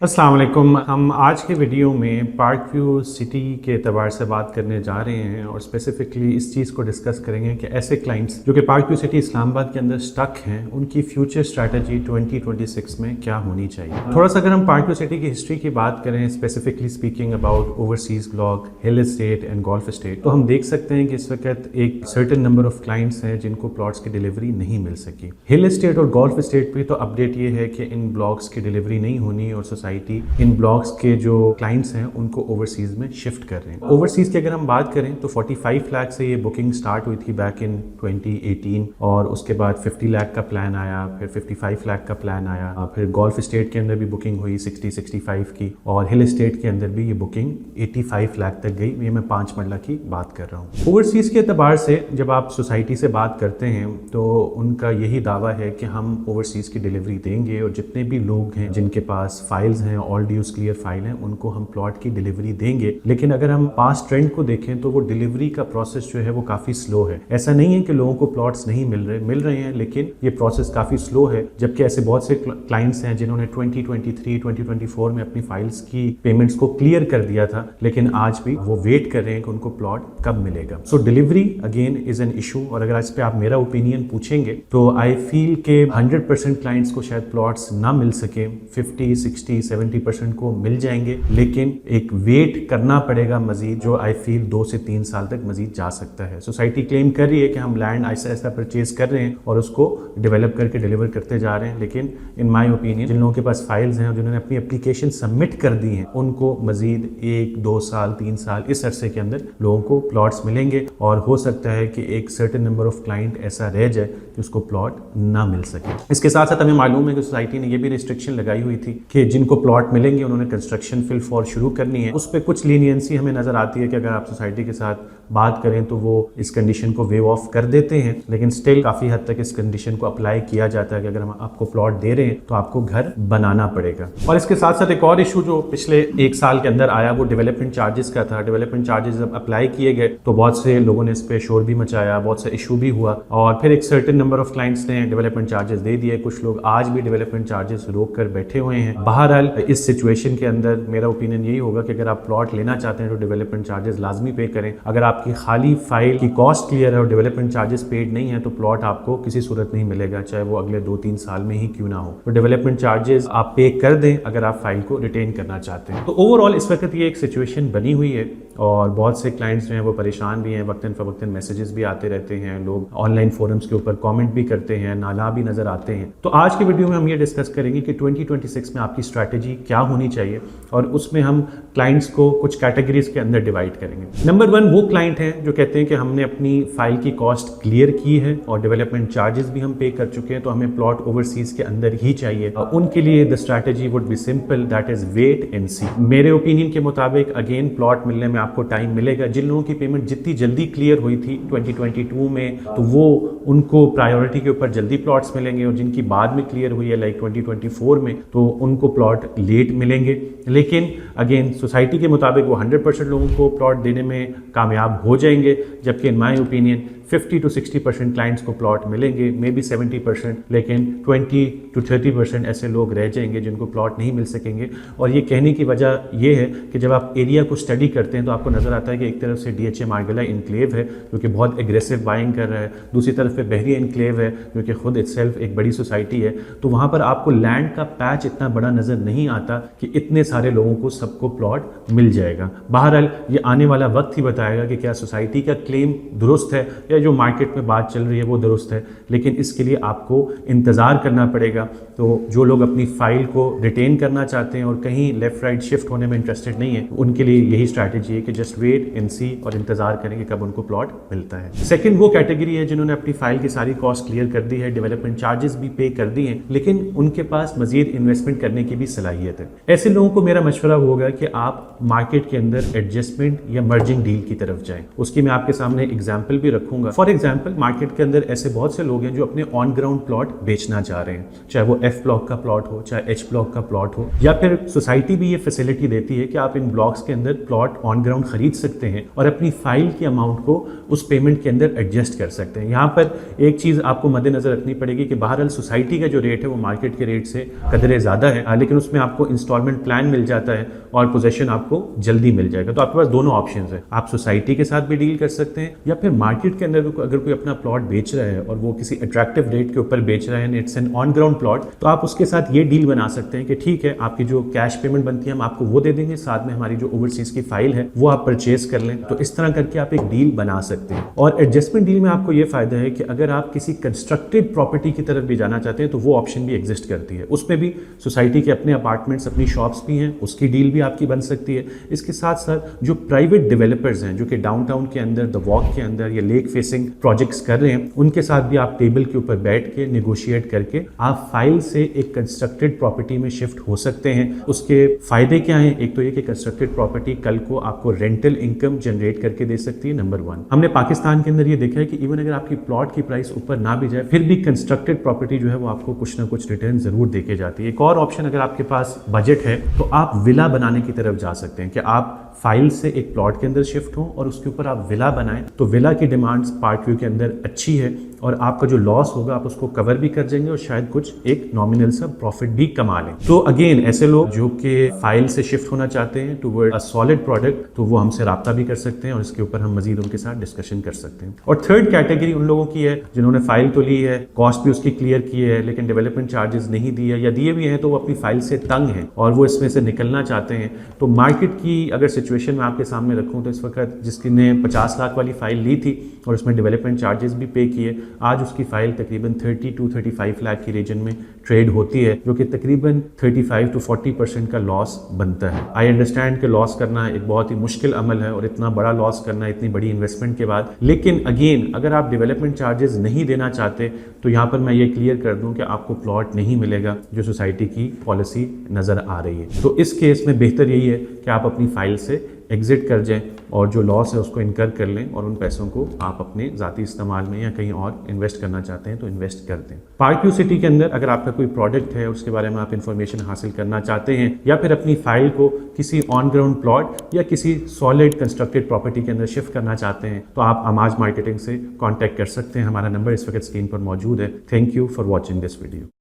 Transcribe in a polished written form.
अस्सलाम वालेकुम। हम आज के वीडियो में पार्क व्यू सिटी के एतबार से बात करने जा रहे हैं और स्पेसिफिकली इस चीज़ को डिस्कस करेंगे कि ऐसे क्लाइंट्स जो कि पार्क व्यू सिटी इस्लामाबाद के अंदर स्टक हैं उनकी फ्यूचर स्ट्रैटेजी 2026 में क्या होनी चाहिए। थोड़ा सा अगर हम पार्क व्यू सिटी की हिस्ट्री की बात करें, specifically speaking about overseas block, hill estate and golf estate, तो हम देख सकते हैं कि इस वक्त एक सर्टेन नंबर ऑफ क्लाइंट्स हैं जिनको प्लॉट्स की डिलीवरी नहीं मिल सकी। हिल एस्टेट और गोल्फ एस्टेट पे तो अपडेट ये है कि इन ब्लॉक्स की डिलीवरी नहीं होनी और इन ब्लॉक्स के जो क्लाइंट्स हैं उनको ओवरसीज में शिफ्ट कर रहे हैं। ओवरसीज की अगर हम बात करें तो 45 लाख से ये बुकिंग स्टार्ट हुई थी बैक इन 2018 और उसके बाद 50 लाख का प्लान आया, फिर 55 लाख का प्लान आया, फिर गोल्फ स्टेट के अंदर भी बुकिंग हुई 60-65 की और हिल स्टेट के अंदर भी ये बुकिंग 85 लाख तक गई। ये मैं 5 मरला की बात कर रहा हूँ। ओवरसीज के एतबार से जब आप सोसाइटी से बात करते हैं तो उनका यही दावा है कि हम ओवरसीज की डिलीवरी देंगे और जितने भी लोग हैं जिनके पास फाइल्स हैं, ऑल ड्यूज क्लियर फाइल है, उनको हम प्लॉट की डिलीवरी देंगे। लेकिन अगर हम पास्ट ट्रेंड को देखें तो वो डिलीवरी का प्रोसेस जो है वो काफी स्लो है। ऐसा नहीं है कि लोगों को प्लॉट्स नहीं मिल रहे हैं, लेकिन ये प्रोसेस काफी स्लो है। जबकि ऐसे बहुत से क्लाइंट्स हैं जिन्होंने 2023-2024 में अपनी फाइल्स की पेमेंट्स को क्लियर कर दिया था, लेकिन आज भी वो वेट कर रहे हैं कि उनको प्लॉट कब मिलेगा। So delivery again is an issue. और अगर इस पे आप मेरा ओपिनियन पूछेंगे तो आई फील के 100% क्लाइंट्स को शायद प्लॉट्स ना मिल सके, 50-60-70% को मिल जाएंगे, लेकिन एक वेट करना पड़ेगा मजीद, जो आई फील 2 से 3 साल तक मजीद जा सकता है। सोसाइटी क्लेम कर रही है कि हम लैंड ऐसा ऐसा परचेज कर रहे हैं और उसको डेवलप करके डिलीवर करते जा रहे हैं, लेकिन इन माय ओपिनियन जिन लोगों के पास फाइल्स हैं और जिन्होंने अपनी एप्लीकेशन सबमिट कर दी हैं उनको मजीद 1-2 साल 3 साल इस अरसे के अंदर लोगों को प्लॉट्स मिलेंगे और हो सकता है कि एक सर्टेन नंबर ऑफ क्लाइंट ऐसा रह जाए कि उसको प्लॉट ना मिल सके। इसके साथ साथ हमें मालूम है कि सोसाइटी ने यह भी रिस्ट्रिक्शन लगाई हुई थी कि जिनको प्लॉट मिलेंगे उन्होंने कंस्ट्रक्शन फिल फॉर शुरू करनी है। उस पर कुछ लीनियंसी हमें नजर आती है कि अगर आप सोसाइटी के साथ बात करें तो वो इस कंडीशन को वेव ऑफ कर देते हैं, लेकिन स्टिल काफी हद तक इस कंडीशन को अप्लाई किया जाता है कि अगर हम आपको प्लॉट दे रहे हैं तो आपको घर बनाना पड़ेगा। और इसके साथ साथ एक और इशू जो पिछले 1 साल के अंदर आया वो डेवलपमेंट चार्जेस का था। डेवलपमेंट चार्जेस जब अप्लाई किए गए तो बहुत से लोगों ने इस पे शोर भी मचाया, बहुत सा इशू भी हुआ और फिर एक सर्टेन नंबर ऑफ क्लाइंट्स ने डेवलपमेंट चार्जेस दे दिए। कुछ लोग आज भी डेवलपमेंट चार्जेस रोक कर बैठे हुए हैं। बहरहाल इस सिचुएशन के अंदर मेरा ओपिनियन यही होगा कि अगर आप प्लॉट लेना चाहते हैं तो डेवलपमेंट चार्जेस लाजमी पे करें। अगर आपकी खाली फाइल की कॉस्ट क्लियर है और डेवलपमेंट चार्जेस पेड नहीं है तो प्लॉट आपको किसी सूरत नहीं मिलेगा, चाहे वो अगले 2-3 साल में ही क्यों ना हो। तो डेवलपमेंट चार्जेस आप पे कर दें अगर आप फाइल को रिटेन करना चाहते हैं। तो ओवरऑल इस वक्त ये एक सिचुएशन बनी हुई है और बहुत से क्लाइंट्स जो हैं वो परेशान भी हैं। वक्तन फवक्तन मैसेजेस भी आते रहते हैं, लोग ऑनलाइन फोरम्स के ऊपर कमेंट भी करते हैं, नाला भी नजर आते हैं। तो आज के वीडियो में हम ये डिस्कस करेंगे कि 2026 में आपकी स्ट्रैटेजी क्या होनी चाहिए और उसमें हम क्लाइंट्स को कुछ कैटेगरीज के अंदर डिवाइड करेंगे। नंबर 1 वो क्लाइंट हैं जो कहते हैं कि हमने अपनी फाइल की कॉस्ट क्लियर की है और डेवलपमेंट चार्जेस भी हम पे कर चुके हैं, तो हमें प्लॉट ओवरसीज के अंदर ही चाहिए। उनके लिए the strategy would be simple, that is wait and see. मेरे ओपिनियन के मुताबिक अगेन प्लॉट मिलने में आपको टाइम मिलेगा। जिन लोगों की पेमेंट जितनी जल्दी क्लियर हुई थी 2022 में तो वो उनको प्रायोरिटी के ऊपर जल्दी प्लॉट्स मिलेंगे और जिनकी बाद में क्लियर हुई है लाइक 2024 में तो उनको प्लॉट लेट मिलेंगे। लेकिन अगेन सोसाइटी के मुताबिक वो 100% लोगों को प्लॉट देने में कामयाब हो जाएंगे, जबकि इन माय ओपिनियन 50-60% क्लाइंट्स को प्लॉट मिलेंगे, मे बी 70%, लेकिन 20-30% ऐसे लोग रह जाएंगे जिनको प्लॉट नहीं मिल सकेंगे। और ये कहने की वजह यह है कि जब आप एरिया को स्टडी करते हैं तो आपको नजर आता है कि एक तरफ से DHA मार्गला इनक्लेव है जो कि बहुत एग्रेसिव बाइंग कर रहा है, दूसरी तरफ पे बहरिया इनक्लेव है जो कि खुद इटसेल्फ एक बड़ी सोसाइटी है। तो वहाँ पर आपको लैंड का पैच इतना बड़ा नजर नहीं आता कि इतने सारे लोगों को सबको प्लॉट मिल जाएगा। बहरहाल ये आने वाला वक्त ही बताएगा कि क्या सोसाइटी का क्लेम दुरुस्त है या जो मार्केट में बात चल रही है वो दुरुस्त है, लेकिन इसके लिए आपको इंतज़ार करना पड़ेगा। तो जो लोग अपनी फाइल को रिटेन करना चाहते हैं और कहीं लेफ्ट राइट शिफ्ट होने में इंटरेस्टेड नहीं है, उनके लिए यही स्ट्रैटेजी है कि जस्ट वेट एंड सी और इंतजार करेंगे कब उनको प्लॉट मिलता है। सेकंड वो कैटेगरी है जिन्होंने अपनी फाइल की सारी कॉस्ट क्लियर कर दी है, डेवलपमेंट चार्जेस भी पे कर दिए हैं, लेकिन उनके पास मजीद इन्वेस्टमेंट करने की भी सलाहियत है। ऐसे लोगों को मेरा मशवरा होगा कि आप मार्केट के अंदर एडजस्टमेंट या मर्जिंग डील की तरफ जाएं। उसकी मैं आपके सामने एग्जाम्पल भी रखूंगा। फॉर एग्जाम्पल मार्केट के अंदर ऐसे बहुत से लोग हैं जो अपने ऑन ग्राउंड प्लॉट बेचना चाह रहे हैं, चाहे वो F ब्लॉक का प्लॉट हो, चाहे H ब्लॉक का प्लॉट हो, या फिर सोसाइटी भी ये फैसिलिटी देती है कि आप इन ब्लॉक्स के अंदर प्लॉट ऑन ग्राउंड खरीद सकते हैं और अपनी फाइल की अमाउंट को उस पेमेंट के अंदर एडजस्ट कर सकते हैं। यहाँ पर एक चीज़ आपको मद्देनजर रखनी पड़ेगी कि बहरहाल सोसाइटी का जो रेट है वो मार्केट के रेट से कदरे ज़्यादा है, लेकिन उसमें आपको इंस्टॉलमेंट प्लान मिल जाता है और पोजेशन आपको जल्दी मिल जाएगा। तो आपके पास दोनों ऑप्शन है, आप सोसाइटी के साथ भी डील कर सकते हैं या फिर मार्केट के अंदर अगर कोई अपना प्लॉट बेच रहा है और वो किसी अट्रैक्टिव रेट के ऊपर बेच रहा है, it's an on ground plot, तो आप उसके साथ ये डील बना सकते हैं कि ठीक है, आपकी जो कैश पेमेंट बनती है हम आपको वो दे देंगे, साथ में हमारी जो ओवरसीज की फाइल है वो आप परचेज कर लें। तो इस तरह करके आप एक डील बना सकते हैं। और एडजस्टमेंट डील में आपको ये फायदा है कि अगर आप किसी कंस्ट्रक्टेड प्रॉपर्टी की तरफ भी जाना चाहते हैं तो वो ऑप्शन भी एग्जिस्ट करती है। उसमें भी सोसाइटी के अपने अपार्टमेंट्स, अपनी शॉप्स भी हैं, उसकी डील भी आपकी बन सकती है। इसके साथ साथ जो प्राइवेट डेवलपर्स हैं जो कि डाउनटाउन के अंदर, द वॉक के अंदर या लेक फेसिंग प्रोजेक्ट्स कर रहे हैं, उनके साथ भी आप टेबल के ऊपर बैठ के नेगोशिएट करके आप फाइल से एक कंस्ट्रक्टेड प्रॉपर्टी में शिफ्ट हो सकते हैं। उसके फायदे क्या हैं? एक तो ये कि कंस्ट्रक्टेड प्रॉपर्टी कल को आपको रेंटल इनकम जनरेट करके दे सकती है, नंबर 1। हमने पाकिस्तान के अंदर ये देखा है कि इवन अगर आपकी प्लॉट की प्राइस ऊपर ना भी जाए फिर भी कंस्ट्रक्टेड प्रॉपर्टी जो है वो आपको कुछ ना कुछ रिटर्न जरूर देके जाती है। एक और ऑप्शन, अगर आपके पास बजट है तो आप विला बनाने की तरफ जा सकते हैं कि आप फाइल से एक प्लॉट के अंदर शिफ्ट हो और उसके ऊपर आप विला बनाएं। तो विला की डिमांड्स पार्क व्यू के अंदर अच्छी है और आपका जो लॉस होगा आप उसको कवर भी कर जाएंगे और शायद कुछ एक नॉमिनल सा प्रॉफिट भी कमा लें। तो अगेन ऐसे लोग जो कि फाइल से शिफ्ट होना चाहते हैं टुवर्ड अ सॉलिड प्रोडक्ट, तो वो हमसे राब्ता भी कर सकते हैं और इसके ऊपर हम मजीद उनके साथ डिस्कशन कर सकते हैं। और थर्ड कैटेगरी उन लोगों की है जिन्होंने फाइल तो ली है, कॉस्ट भी उसकी क्लियर की है, लेकिन डेवलपमेंट चार्जेस नहीं दिए या दिए भी हैं तो वो अपनी फाइल से तंग हैं और वो इसमें से निकलना चाहते हैं। तो मार्केट की अगर सिचुएशन में आपके सामने रखूं तो इस वक्त जिसने 50 लाख वाली फाइल ली थी और उसमें डेवलपमेंट चार्जेस भी पे किए, आज उसकी फाइल तकरीबन 30 to 35 लाख की रीजन में ट्रेड होती है, जो कि तकरीबन 35 to 40% का लॉस बनता है। आई अंडरस्टैंड कि लॉस करना एक बहुत ही मुश्किल अमल है और इतना बड़ा लॉस करना इतनी बड़ी इन्वेस्टमेंट के बाद, लेकिन अगेन अगर आप डेवलपमेंट चार्जेस नहीं देना चाहते तो यहाँ पर मैं ये क्लियर कर दूं कि आपको प्लॉट नहीं मिलेगा जो सोसाइटी की पॉलिसी नज़र आ रही है। तो इस केस में बेहतर यही है कि आप अपनी फाइल से एग्जिट कर जाएं और जो लॉस है उसको इनकर कर लें और उन पैसों को आप अपने ज़ाती इस्तेमाल में या कहीं और इन्वेस्ट करना चाहते हैं तो इन्वेस्ट कर दें। पार्क व्यू सिटी के अंदर अगर आपका कोई प्रोडक्ट है उसके बारे में आप इंफॉर्मेशन हासिल करना चाहते हैं या फिर अपनी फाइल को किसी ऑन ग्राउंड प्लॉट या किसी सॉलिड कंस्ट्रक्टेड प्रॉपर्टी के अंदर शिफ्ट करना चाहते हैं तो आप अमाज मार्केटिंग से कॉन्टैक्ट कर सकते हैं। हमारा नंबर इस वक्त स्क्रीन पर मौजूद है। Thank you for watching this video.